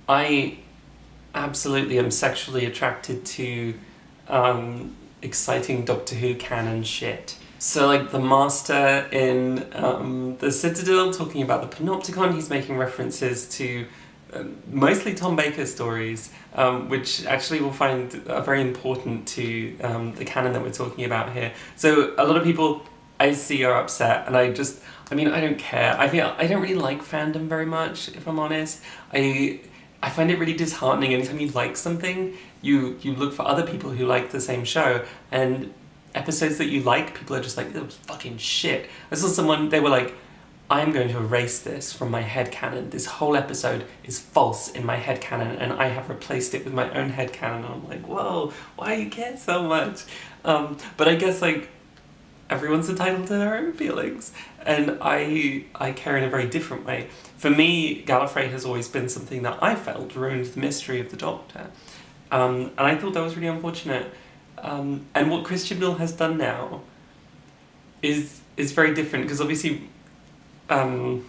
I absolutely am sexually attracted to exciting Doctor Who canon shit. So, like, the Master in the Citadel, talking about the Panopticon, he's making references to mostly Tom Baker stories, which actually we'll find are very important to the canon that we're talking about here. So, a lot of people I see are upset, and I don't care. I don't really like fandom very much, if I'm honest. I find it really disheartening. Anytime you like something, you look for other people who like the same show, and episodes that you like, people are just like, that was fucking shit. I saw someone, they were like, I'm going to erase this from my headcanon. This whole episode is false in my headcanon, and I have replaced it with my own headcanon. And I'm like, whoa, why do you care so much? But I guess, like, everyone's entitled to their own feelings, and I care in a very different way. For me, Gallifrey has always been something that I felt ruined the mystery of the Doctor, and I thought that was really unfortunate. And what Chris Chibnall has done now is very different, because obviously Russell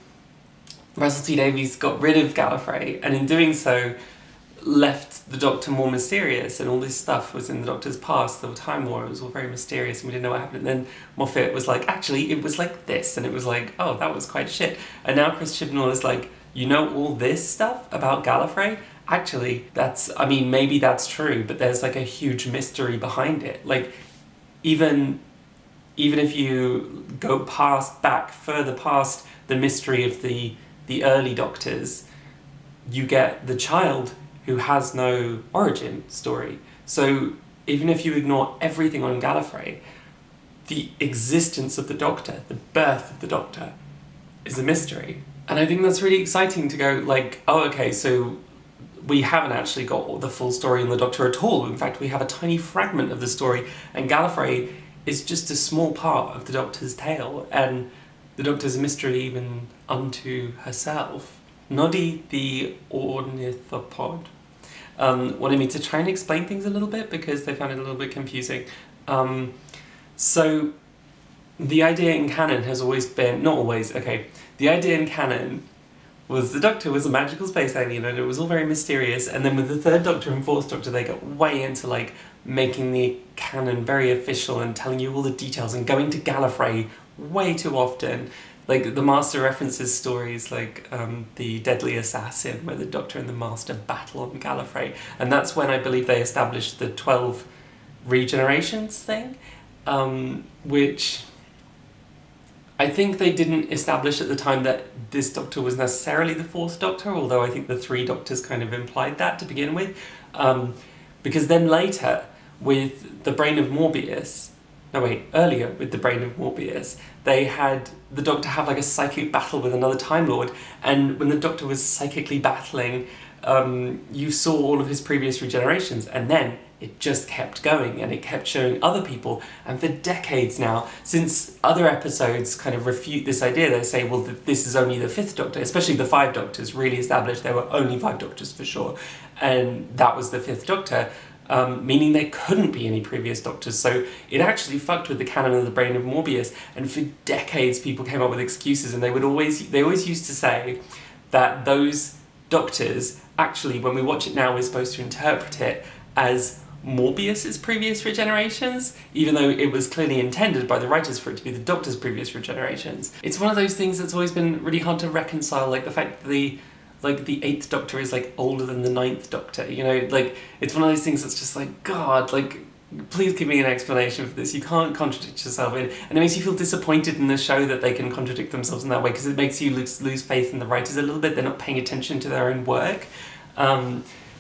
T Davies got rid of Gallifrey, and in doing so left the Doctor more mysterious, and all this stuff was in the Doctor's past, the Time War, it was all very mysterious and we didn't know what happened. And then Moffat was like, actually it was like this, and it was like, oh, that was quite shit. And now Chris Chibnall is like, you know, all this stuff about Gallifrey, actually maybe that's true, but there's like a huge mystery behind it. Like, even if you go further past the mystery of the early Doctors, you get the child who has no origin story. So even if you ignore everything on Gallifrey, the existence of the Doctor, the birth of the Doctor, is a mystery. And I think that's really exciting to go like, oh, okay, so we haven't actually got the full story on the Doctor at all. In fact, we have a tiny fragment of the story, and Gallifrey is just a small part of the Doctor's tale, and the Doctor's a mystery even unto herself. Noddy the ornithopod wanted me to try and explain things a little bit because they found it a little bit confusing. So the idea in canon has always been, not always, okay, the idea in canon was the Doctor was a magical space alien, and it was all very mysterious, and then with the third Doctor and fourth Doctor they got way into like making the canon very official and telling you all the details and going to Gallifrey way too often. Like, the Master references stories like the Deadly Assassin, where the Doctor and the Master battle on Gallifrey, and that's when I believe they established the 12 regenerations thing, which I think they didn't establish at the time that this Doctor was necessarily the fourth Doctor, although I think the three Doctors kind of implied that to begin with, because then later, with the Brain of Morbius, earlier with the Brain of Morbius, they had the Doctor have like a psychic battle with another Time Lord, and when the Doctor was psychically battling, you saw all of his previous regenerations, and then it just kept going, and it kept showing other people, and for decades now, since other episodes kind of refute this idea, they say, well, this is only the fifth Doctor, especially the five Doctors really established there were only five Doctors for sure, and that was the fifth Doctor, meaning there couldn't be any previous Doctors, so it actually fucked with the canon of the Brain of Morbius, and for decades people came up with excuses, and they always used to say that those Doctors, actually, when we watch it now, we're supposed to interpret it as Morbius's previous regenerations, even though it was clearly intended by the writers for it to be the Doctor's previous regenerations. It's one of those things that's always been really hard to reconcile, like the fact that the 8th Doctor is like older than the 9th Doctor, you know, like it's one of those things that's just like, God, like, please give me an explanation for this. You can't contradict yourself, and it makes you feel disappointed in the show that they can contradict themselves in that way, because it makes you lose faith in the writers a little bit. They're not paying attention to their own work.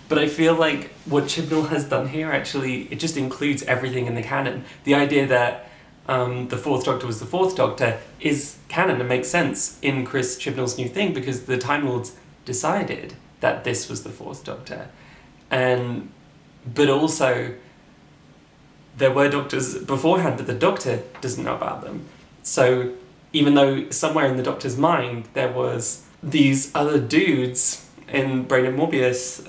But I feel like what Chibnall has done here, actually, it just includes everything in the canon. The idea that the fourth Doctor was the fourth Doctor is canon and makes sense in Chris Chibnall's new thing, because the Time Lords decided that this was the fourth Doctor. But also, there were Doctors beforehand, but the Doctor doesn't know about them. So even though somewhere in the Doctor's mind there was these other dudes in Brain of Morbius,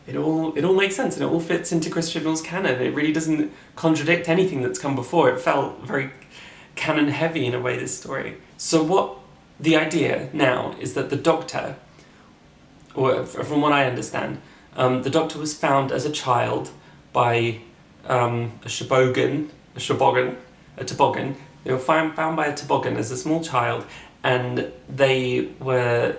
it all makes sense, and it all fits into Chris Chibnall's canon. It really doesn't contradict anything that's come before. It felt very canon heavy in a way, this story. So what the idea now is that the Doctor or from what I understand, the Doctor was found as a child by a toboggan. They were found by a toboggan as a small child, and they were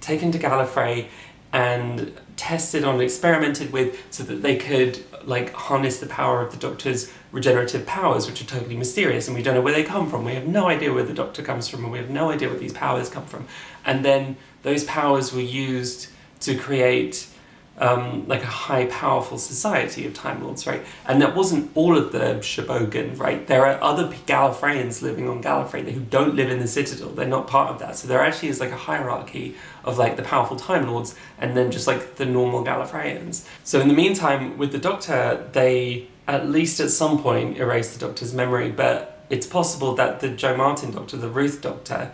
taken to Gallifrey and tested on, experimented with, so that they could like harness the power of the Doctor's regenerative powers, which are totally mysterious, and we don't know where they come from. We have no idea where the Doctor comes from, and we have no idea where these powers come from. And then those powers were used to create like a high powerful society of Time Lords, right? And that wasn't all of the Toboggan, right? There are other Gallifreyans living on Gallifrey who don't live in the Citadel. They're not part of that. So there actually is like a hierarchy of like the powerful Time Lords and then just like the normal Gallifreyans. So in the meantime, with the Doctor, they at least at some point erased the Doctor's memory, but it's possible that the Jo Martin Doctor, the Ruth Doctor,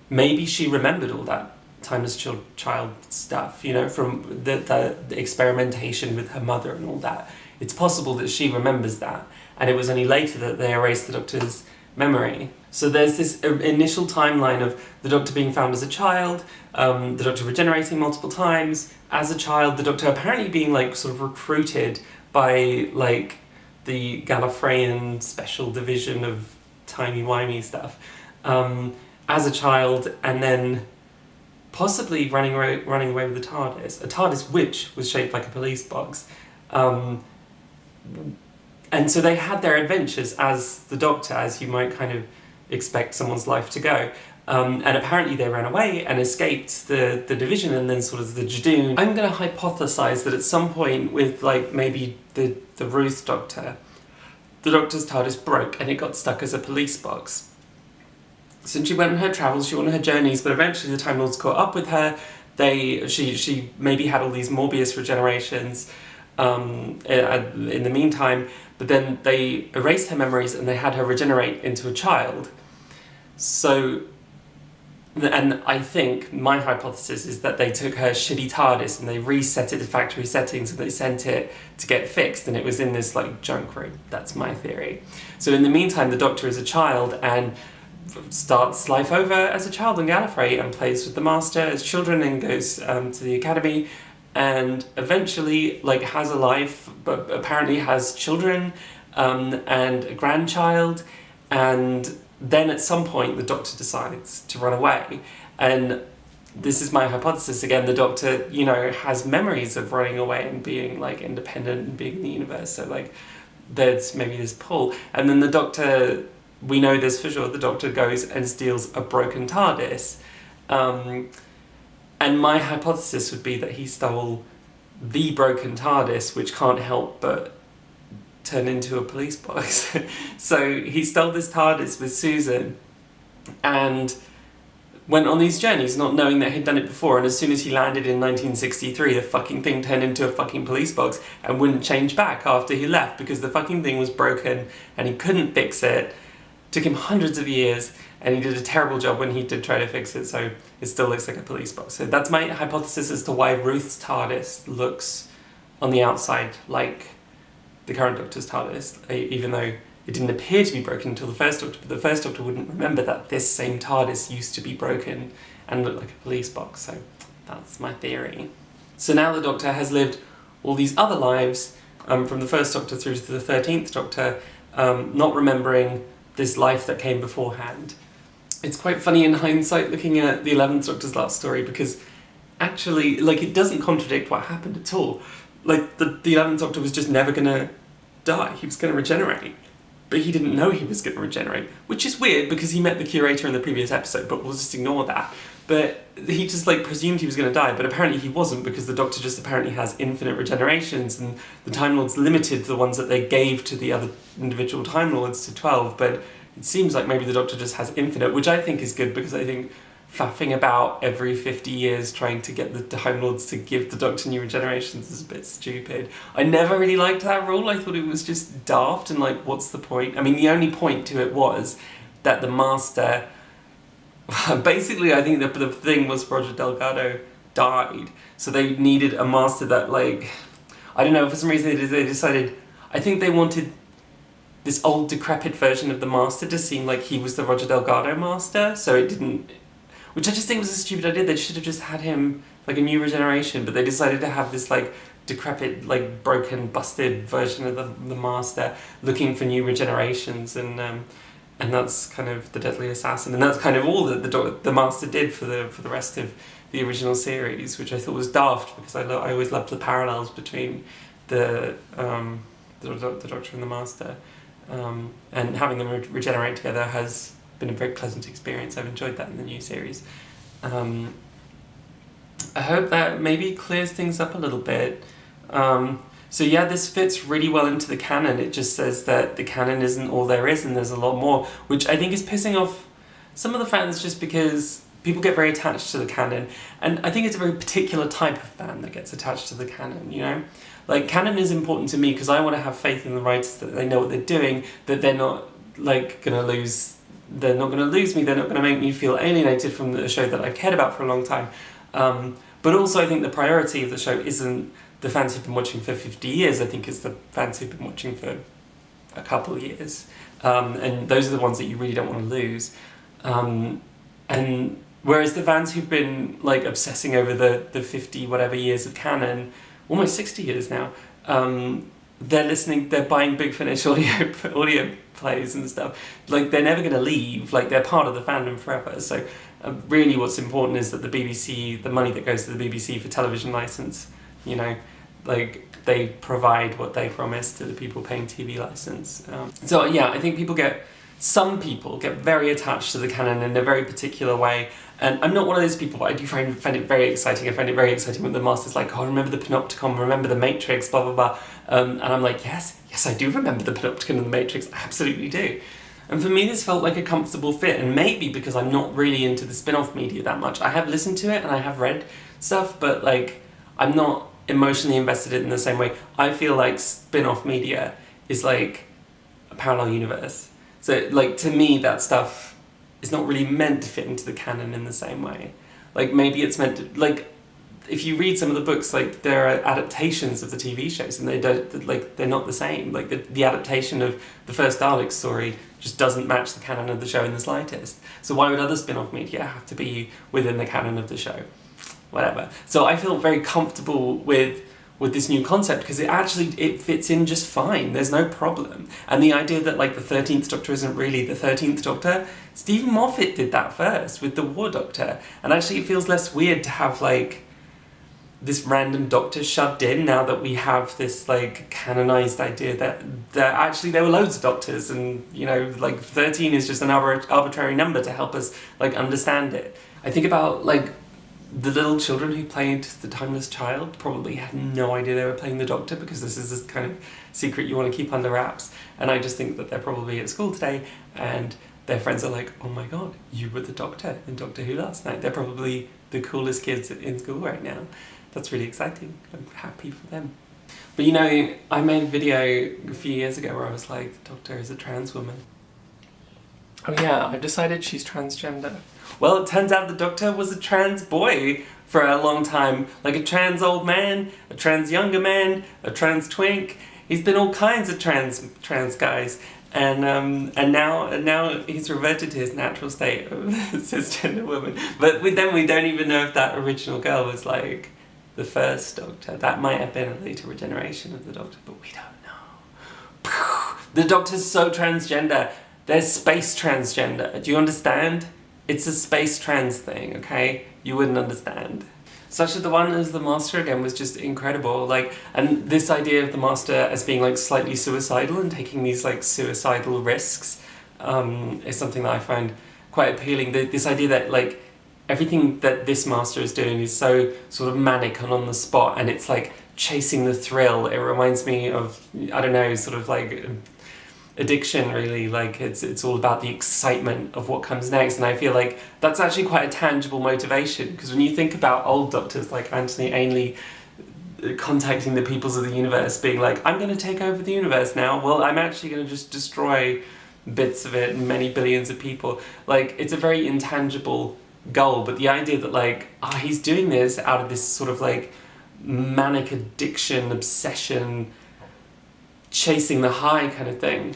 maybe she remembered all that time as child stuff, you know, from the experimentation with her mother and all that. It's possible that she remembers that, and it was only later that they erased the Doctor's memory. So there's this initial timeline of the Doctor being found as a child, the Doctor regenerating multiple times as a child, the Doctor apparently being like sort of recruited by like the Gallifreyan special division of timey-wimey stuff as a child, and then possibly running away with the TARDIS. A TARDIS which was shaped like a police box. And so they had their adventures as the Doctor, as you might kind of expect someone's life to go. And apparently they ran away and escaped the division and then sort of the Judoon. I'm going to hypothesize that at some point with like maybe the Ruth Doctor, the Doctor's TARDIS broke and it got stuck as a police box. So she went on her travels, she went on her journeys, but eventually the Time Lords caught up with her. She maybe had all these Morbius regenerations in the meantime, but then they erased her memories and they had her regenerate into a child. So, and I think my hypothesis is that they took her shitty TARDIS and they reset it to factory settings and they sent it to get fixed, and it was in this like junk room. That's my theory. So in the meantime, the Doctor is a child and starts life over as a child on Gallifrey and plays with the Master as children and goes to the academy and eventually like has a life, but apparently has children and a grandchild, and then at some point the Doctor decides to run away. And this is my hypothesis again, the Doctor, you know, has memories of running away and being like independent and being in the universe, so like there's maybe this pull. And then the Doctor, we know this for sure, the Doctor goes and steals a broken TARDIS. And my hypothesis would be that he stole the broken TARDIS, which can't help but turn into a police box. So he stole this TARDIS with Susan and went on these journeys not knowing that he'd done it before, and as soon as he landed in 1963, the fucking thing turned into a fucking police box and wouldn't change back after he left because the fucking thing was broken and he couldn't fix it. Took him hundreds of years, and he did a terrible job when he did try to fix it, so it still looks like a police box. So that's my hypothesis as to why Ruth's TARDIS looks on the outside like the current Doctor's TARDIS, even though it didn't appear to be broken until the first Doctor, but the first Doctor wouldn't remember that this same TARDIS used to be broken and looked like a police box, so that's my theory. So now the Doctor has lived all these other lives, from the first Doctor through to the 13th Doctor, not remembering this life that came beforehand. It's quite funny in hindsight looking at the 11th Doctor's last story, because actually, like, it doesn't contradict what happened at all. Like, the 11th Doctor was just never gonna die, he was gonna regenerate. But he didn't know he was gonna regenerate, which is weird because he met the curator in the previous episode, but we'll just ignore that. But he just like presumed he was gonna die, but apparently he wasn't, because the Doctor just apparently has infinite regenerations, and the Time Lords limited the ones that they gave to the other individual Time Lords to 12, but it seems like maybe the Doctor just has infinite, which I think is good, because I think faffing about every 50 years trying to get the Time Lords to give the Doctor new regenerations is a bit stupid. I never really liked that rule. I thought it was just daft and like, what's the point? I mean, the only point to it was that the Master... Basically, I think that the thing was Roger Delgado died, so they needed a Master that, like... I don't know, for some reason they decided... I think they wanted this old decrepit version of the Master to seem like he was the Roger Delgado Master, so it didn't... which I just think was a stupid idea. They should have just had him like a new regeneration, but they decided to have this like decrepit, like broken, busted version of the Master looking for new regenerations, and that's kind of the Deadly Assassin, and that's kind of all that the Master did for the rest of the original series, which I thought was daft because I always loved the parallels between the Doctor and the Master, and having them regenerate together has been a very pleasant experience. I've enjoyed that in the new series. I hope that maybe clears things up a little bit. So yeah, this fits really well into the canon. It just says that the canon isn't all there is and there's a lot more, which I think is pissing off some of the fans just because people get very attached to the canon. And I think it's a very particular type of fan that gets attached to the canon, you know? Like, canon is important to me because I want to have faith in the writers that they know what they're doing, that they're not, like, they're not going to lose me, they're not going to make me feel alienated from the show that I've cared about for a long time. But also I think the priority of the show isn't the fans who've been watching for 50 years, I think it's the fans who've been watching for a couple of years. And those are the ones that you really don't want to lose. And whereas the fans who've been like obsessing over the 50 whatever years of canon, almost 60 years now, they're buying Big Finish audio plays and stuff. Like, they're never going to leave, like, they're part of the fandom forever. So really what's important is that the BBC, the money that goes to the BBC for television license, you know, like, they provide what they promise to the people paying TV license. So yeah, I think some people get very attached to the canon in a very particular way, and I'm not one of those people, but I do find it very exciting. I find it very exciting when the Master's like, oh, remember the Panopticon, remember the Matrix, blah, blah, blah. And I'm like, yes, I do remember the Panopticon and the Matrix, I absolutely do. And for me, this felt like a comfortable fit, and maybe because I'm not really into the spin-off media that much. I have listened to it and I have read stuff, but like, I'm not emotionally invested in the same way. I feel like spin-off media is like a parallel universe. So, like, to me, that stuff is not really meant to fit into the canon in the same way. Like, maybe it's meant to, like, if you read some of the books, like, there are adaptations of the TV shows, and they're not the same. Like, the adaptation of the first Dalek story just doesn't match the canon of the show in the slightest. So why would other spin-off media have to be within the canon of the show? Whatever. So I feel very comfortable with this new concept because it fits in just fine. There's no problem. And the idea that like the 13th Doctor isn't really the 13th Doctor, Stephen Moffat did that first with the War Doctor. And actually it feels less weird to have like this random Doctor shoved in now that we have this like canonized idea that actually there were loads of Doctors, and you know, like 13 is just an arbitrary number to help us like understand it. I think about like the little children who played the Timeless Child probably had no idea they were playing the Doctor because this is this kind of secret you want to keep under wraps. And I just think that they're probably at school today and their friends are like, oh my god, you were the Doctor in Doctor Who last night. They're probably the coolest kids in school right now. That's really exciting. I'm happy for them. But you know, I made a video a few years ago where I was like, the Doctor is a trans woman. Oh yeah, I've decided she's transgender. Well, it turns out the Doctor was a trans boy for a long time. Like a trans old man, a trans younger man, a trans twink. He's been all kinds of trans guys. And now he's reverted to his natural state of a cisgender woman. But then we don't even know if that original girl was like the first Doctor. That might have been a later regeneration of the Doctor, but we don't know. The Doctor's so transgender. There's space transgender. Do you understand? It's a space trans thing, okay? You wouldn't understand. Sasha Dhawan as the Master again was just incredible. Like, and this idea of the Master as being like slightly suicidal and taking these like suicidal risks is something that I find quite appealing. This idea that like everything that this Master is doing is so sort of manic and on the spot, and it's like chasing the thrill. It reminds me of, I don't know, sort of like addiction, really. Like it's all about the excitement of what comes next, and I feel like that's actually quite a tangible motivation, because when you think about old Doctors like Anthony Ainley contacting the peoples of the universe being like, I'm going to take over the universe now, well, I'm actually going to just destroy bits of it and many billions of people. Like, it's a very intangible goal, but the idea that like, he's doing this out of this sort of like manic addiction, obsession, chasing the high kind of thing.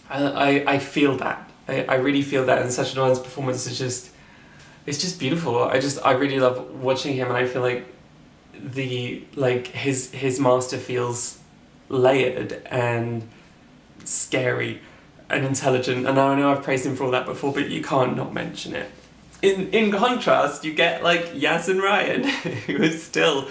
I feel that. I really feel that, and Sacha Dhawan's performance is just it's just beautiful. I really love watching him, and I feel like his master feels layered and scary and intelligent, and I know I've praised him for all that before, but you can't not mention it. In contrast, you get like Yaz and Ryan, who is still,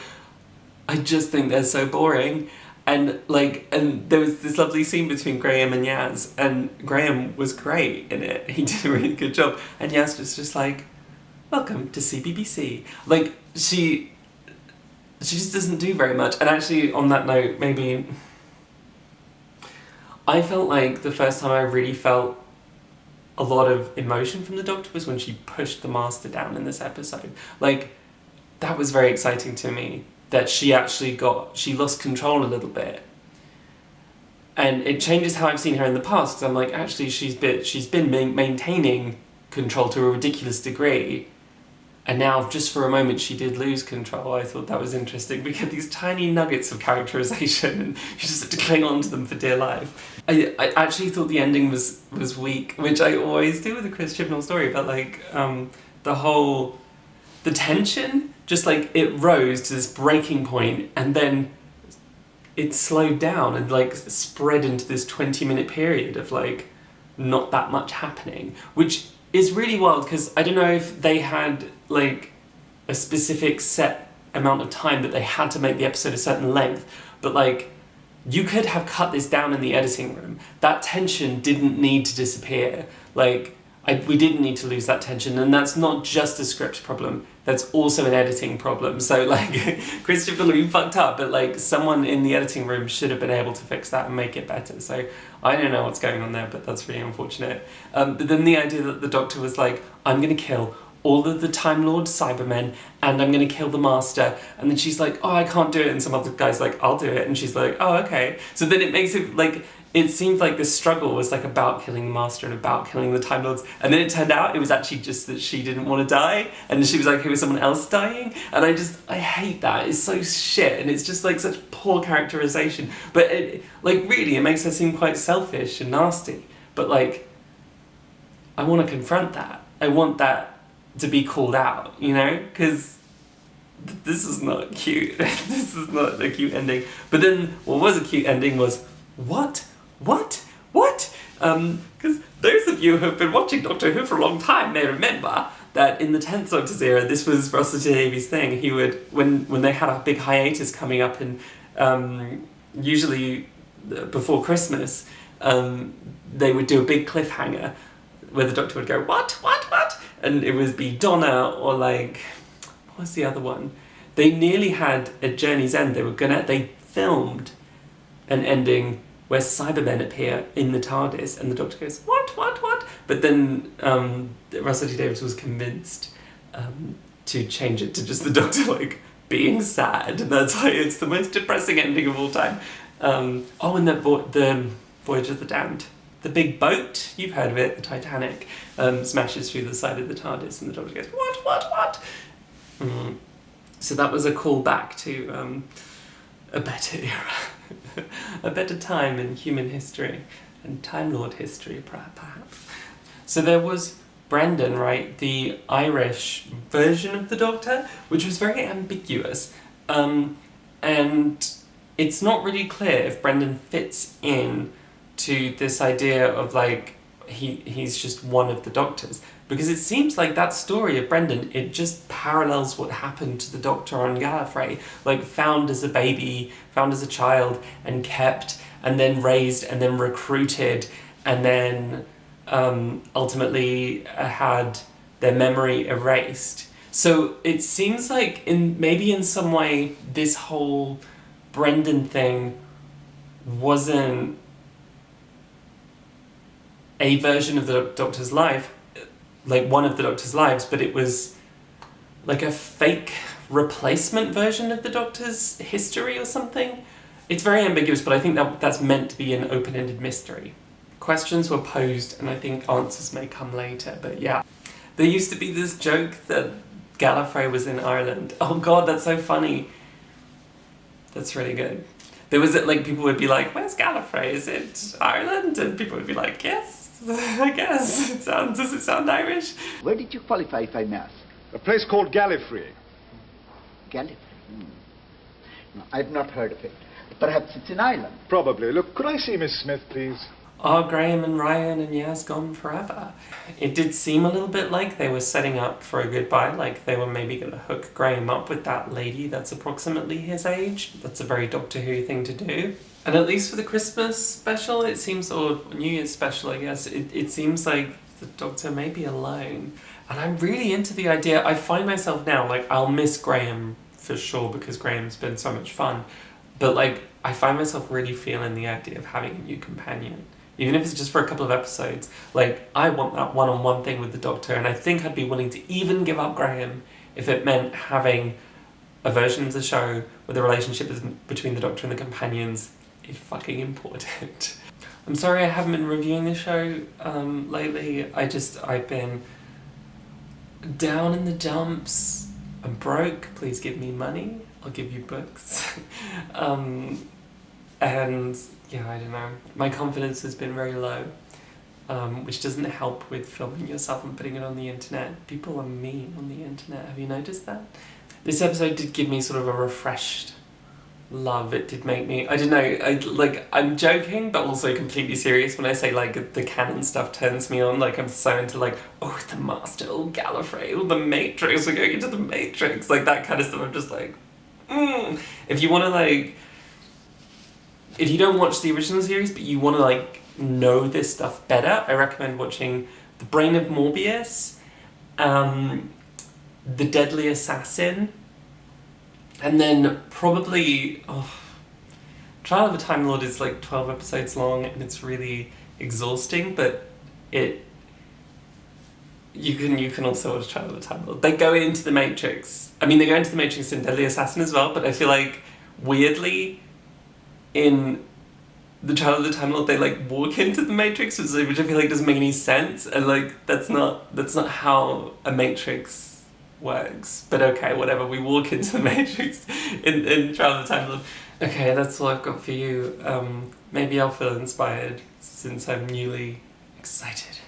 I just think they're so boring. And there was this lovely scene between Graham and Yaz, and Graham was great in it. He did a really good job. And Yaz was just like, welcome to CBBC. Like, she just doesn't do very much. And actually, on that note, maybe I felt like the first time I really felt a lot of emotion from the Doctor was when she pushed the Master down in this episode. Like, that was very exciting to me. That she lost control a little bit. And it changes how I've seen her in the past, because I'm like, actually she's been maintaining control to a ridiculous degree, and now just for a moment she did lose control. I thought that was interesting. We get these tiny nuggets of characterization and you just have to cling on to them for dear life. I actually thought the ending was weak, which I always do with a Chris Chibnall story, but like the tension, just like it rose to this breaking point and then it slowed down and like spread into this 20-minute period of like not that much happening, which is really wild, because I don't know if they had like a specific set amount of time that they had to make the episode a certain length, but like you could have cut this down in the editing room. That tension didn't need to disappear. Like, we didn't need to lose that tension, and that's not just a script problem, that's also an editing problem. So like, Chris Chibnall, you fucked up, but like someone in the editing room should have been able to fix that and make it better. So I don't know what's going on there, but that's really unfortunate. But then the idea that the Doctor was like, I'm gonna kill all of the Time Lord Cybermen, and I'm gonna kill the Master, and then she's like, oh, I can't do it, and some other guy's like, I'll do it, and she's like, oh, okay. So then it makes it like, it seemed like this struggle was like about killing the Master and about killing the Time Lords, and then it turned out it was actually just that she didn't want to die, and she was like, who was someone else dying? And I hate that. It's so shit, and it's just like such poor characterization. But it, like, really, it makes her seem quite selfish and nasty. But like, I want to confront that. I want that to be called out, you know? Because this is not cute. This is not a cute ending. But then what was a cute ending was, what? Because those of you who have been watching Doctor Who for a long time may remember that in the 10th Doctor's era, this was Russell T Davies' thing. He would, when they had a big hiatus coming up, and usually before Christmas, they would do a big cliffhanger where the Doctor would go, what? And it would be Donna, or like, what was the other one? They nearly had a Journey's End. They filmed an ending where Cybermen appear in the TARDIS, and the Doctor goes, what? But then Russell T Davies was convinced to change it to just the Doctor, like, being sad, and that's why it's the most depressing ending of all time. And the Voyage of the Damned. The big boat, you've heard of it, the Titanic, smashes through the side of the TARDIS, and the Doctor goes, what? So that was a call back to a better era, a better time in human history, and Time Lord history, perhaps. So there was Brendan, right, the Irish version of the Doctor, which was very ambiguous, and it's not really clear if Brendan fits in to this idea of like, he's just one of the Doctors, because it seems like that story of Brendan, it just parallels what happened to the Doctor on Gallifrey, like found as a baby, found as a child, and kept, and then raised, and then recruited, and then ultimately had their memory erased. So it seems like maybe in some way this whole Brendan thing wasn't a version of the Doctor's life, like one of the Doctor's lives, but it was like a fake replacement version of the Doctor's history or something. It's very ambiguous, but I think that's meant to be an open-ended mystery. Questions were posed, and I think answers may come later, but yeah. There used to be this joke that Gallifrey was in Ireland. Oh god, that's so funny. That's really good. There was, like, people would be like, where's Gallifrey? Is it Ireland? And people would be like, yes, I guess. Does it sound Irish? Where did you qualify, if I may ask? A place called Gallifrey. Gallifrey? No, I've not heard of it. Perhaps it's in Ireland. Probably. Look, could I see Miss Smith, please? Are Graham and Ryan and Yaz gone forever? It did seem a little bit like they were setting up for a goodbye, like they were maybe going to hook Graham up with that lady that's approximately his age. That's a very Doctor Who thing to do. And at least for the Christmas special, it seems, or New Year's special, I guess, it seems like the Doctor may be alone. And I'm really into the idea. I find myself now, like, I'll miss Graham for sure because Graham's been so much fun. But, like, I find myself really feeling the idea of having a new companion. Even if it's just for a couple of episodes. Like, I want that one-on-one thing with the Doctor, and I think I'd be willing to even give up Graham if it meant having a version of the show where the relationship is between the Doctor and the companions is fucking important. I'm sorry I haven't been reviewing the show lately. I've been down in the dumps. I'm broke. Please give me money. I'll give you books. And yeah, I don't know. My confidence has been very low, which doesn't help with filming yourself and putting it on the internet. People are mean on the internet. Have you noticed that? This episode did give me sort of a refreshed love. It did make me, I don't know, I'm joking, but also completely serious when I say, like, the canon stuff turns me on. Like, I'm so into, like, oh, the Master, oh, Gallifrey, oh, the Matrix, we're going into the Matrix, like, that kind of stuff. I'm just like, If you want to, like, if you don't watch the original series, but you want to, like, know this stuff better, I recommend watching The Brain of Morbius, The Deadly Assassin, and then probably, Trial of a Time Lord is like 12 episodes long and it's really exhausting, but you can also watch Trial of a Time Lord. They go into the Matrix. I mean, they go into the Matrix in Deadly Assassin as well, but I feel like, weirdly, in the Trial of the Time Lord, they, like, walk into the Matrix, which I feel like doesn't make any sense, and, like, that's not how a Matrix works. But okay, whatever, we walk into the Matrix in Trial of the Time Lord. Okay, that's all I've got for you. Maybe I'll feel inspired since I'm newly excited.